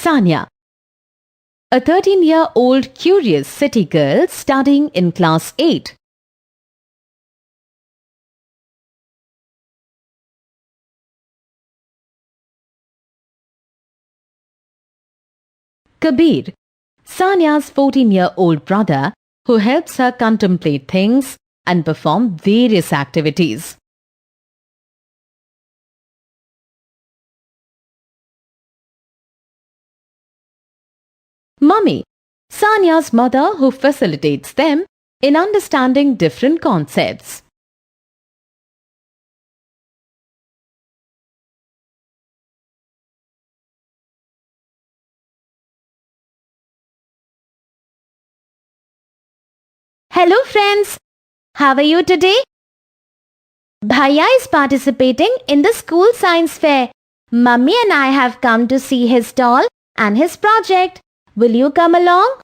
Sanya, a 13-year-old curious city girl studying in class 8. Kabir, Sanya's 14-year-old brother who helps her contemplate things and perform various activities. Mummy, Sanya's mother who facilitates them in understanding different concepts. Hello friends, how are you today? Bhaiya is participating in the school science fair. Mummy and I have come to see his stall and his project. Will you come along?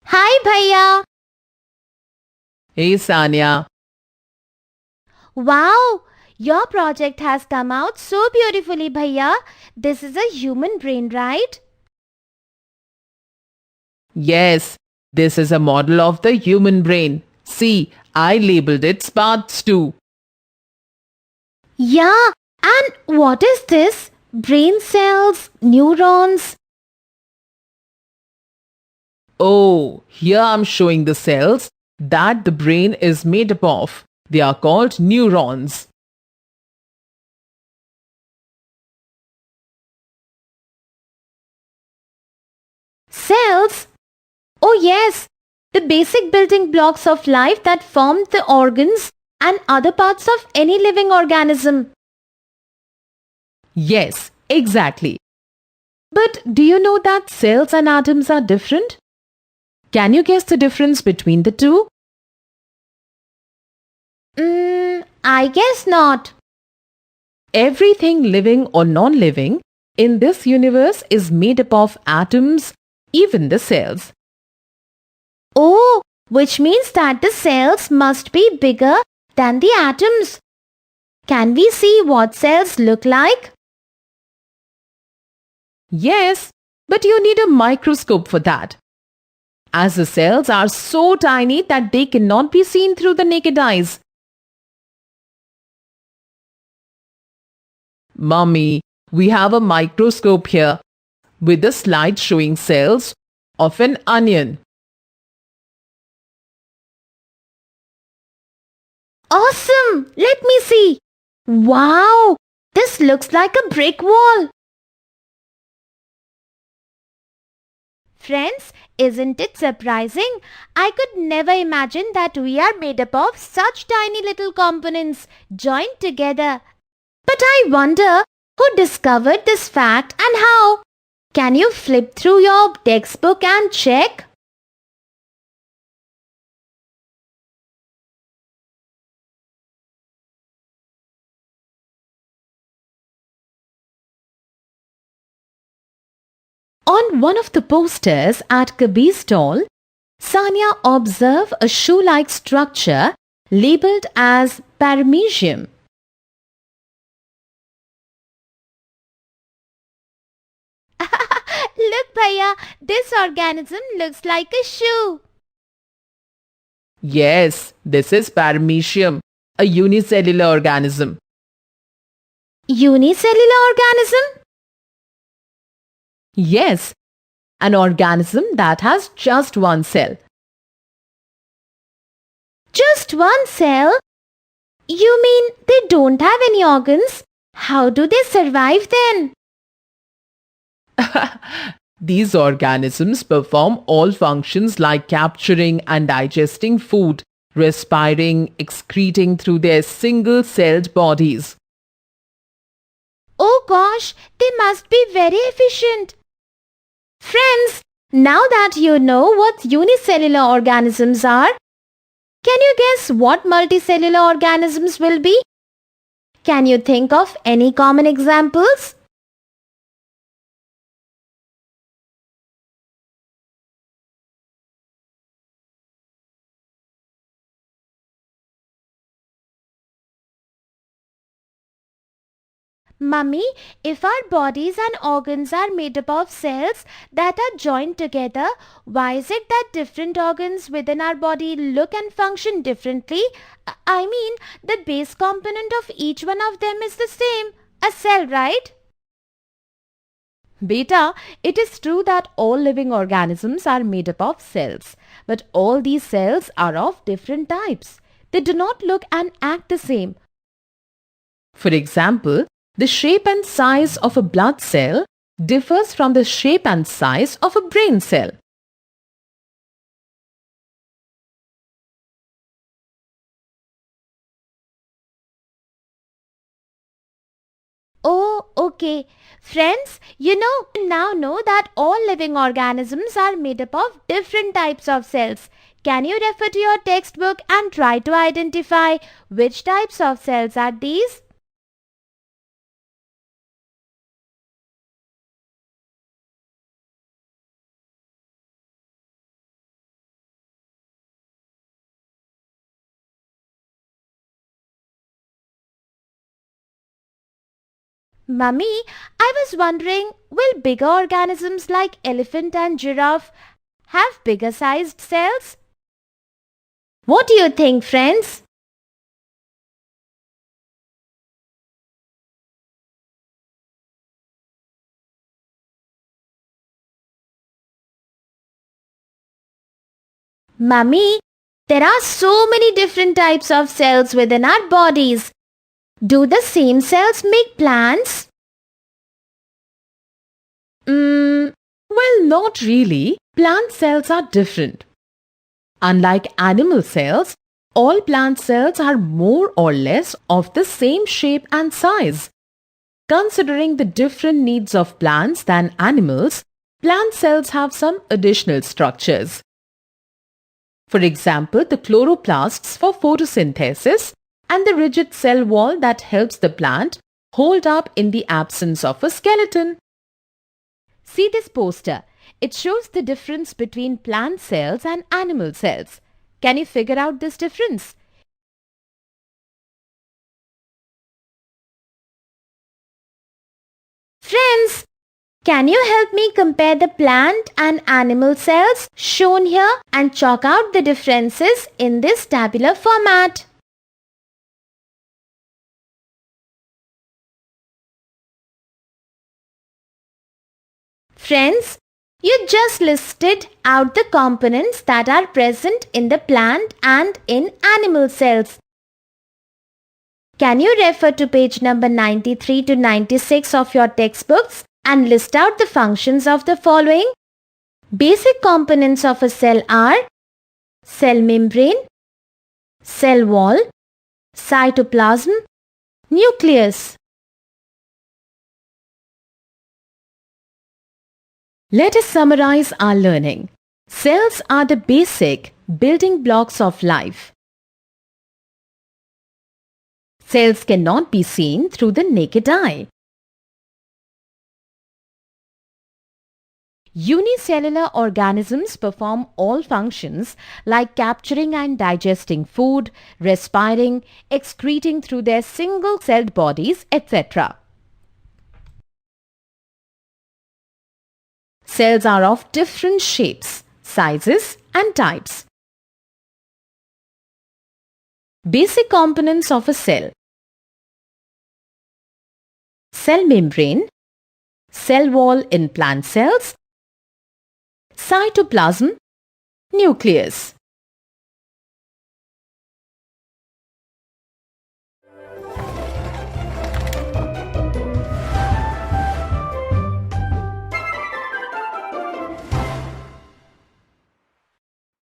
Hi Bhaiya. Hey Sanya. Wow, your project has come out so beautifully Bhaiya. This is a human brain, right? Yes, this is a model of the human brain. See, I labeled it SPARTS 2. Yeah, and what is this? Brain cells, neurons. Oh, here I'm showing the cells that the brain is made up of. They are called neurons. Cells? Oh yes, the basic building blocks of life that form the organs and other parts of any living organism. Yes, exactly. But do you know that cells and atoms are different? Can you guess the difference between the two? I guess not. Everything living or non-living in this universe is made up of atoms, even the cells. Oh, which means that the cells must be bigger than the atoms. Can we see what cells look like? Yes, but you need a microscope for that. As the cells are so tiny that they cannot be seen through the naked eyes. Mummy, we have a microscope here with a slide showing cells of an onion. Awesome! Let me see. Wow! This looks like a brick wall. Friends, isn't it surprising? I could never imagine that we are made up of such tiny little components joined together. But I wonder who discovered this fact and how? Can you flip through your textbook and check? On one of the posters at Kabir's stall, Sanya observed a shoe-like structure labeled as paramecium. Look, Bhaiya, this organism looks like a shoe. Yes, this is paramecium, a unicellular organism. Unicellular organism? Yes, an organism that has just one cell. Just one cell? You mean they don't have any organs? How do they survive then? These organisms perform all functions like capturing and digesting food, respiring, excreting through their single-celled bodies. Oh gosh, they must be very efficient. Friends, now that you know what unicellular organisms are, can you guess what multicellular organisms will be? Can you think of any common examples? Mummy, if our bodies and organs are made up of cells that are joined together, why is it that different organs within our body look and function differently? I mean, the base component of each one of them is the same, a cell, right? Beta, it is true that all living organisms are made up of cells, but all these cells are of different types. They do not look and act the same. For example, the shape and size of a blood cell differs from the shape and size of a brain cell. Oh, okay. Friends, you now know that all living organisms are made up of different types of cells. Can you refer to your textbook and try to identify which types of cells are these? Mummy, I was wondering, will bigger organisms like elephant and giraffe have bigger sized cells? What do you think, friends? Mummy, there are so many different types of cells within our bodies. Do the same cells make plants? Well, not really. Plant cells are different. Unlike animal cells, all plant cells are more or less of the same shape and size. Considering the different needs of plants than animals, plant cells have some additional structures. For example, the chloroplasts for photosynthesis and the rigid cell wall that helps the plant hold up in the absence of a skeleton. See this poster. It shows the difference between plant cells and animal cells. Can you figure out this difference? Friends, can you help me compare the plant and animal cells shown here and chalk out the differences in this tabular format? Friends, you just listed out the components that are present in the plant and in animal cells. Can you refer to page number 93 to 96 of your textbooks and list out the functions of the following? Basic components of a cell are cell membrane, cell wall, cytoplasm, nucleus. Let us summarize our learning. Cells are the basic building blocks of life. Cells cannot be seen through the naked eye. Unicellular organisms perform all functions like capturing and digesting food, respiring, excreting through their single-celled bodies, etc. Cells are of different shapes, sizes and types. Basic components of a cell: cell membrane, cell wall in plant cells, cytoplasm, nucleus.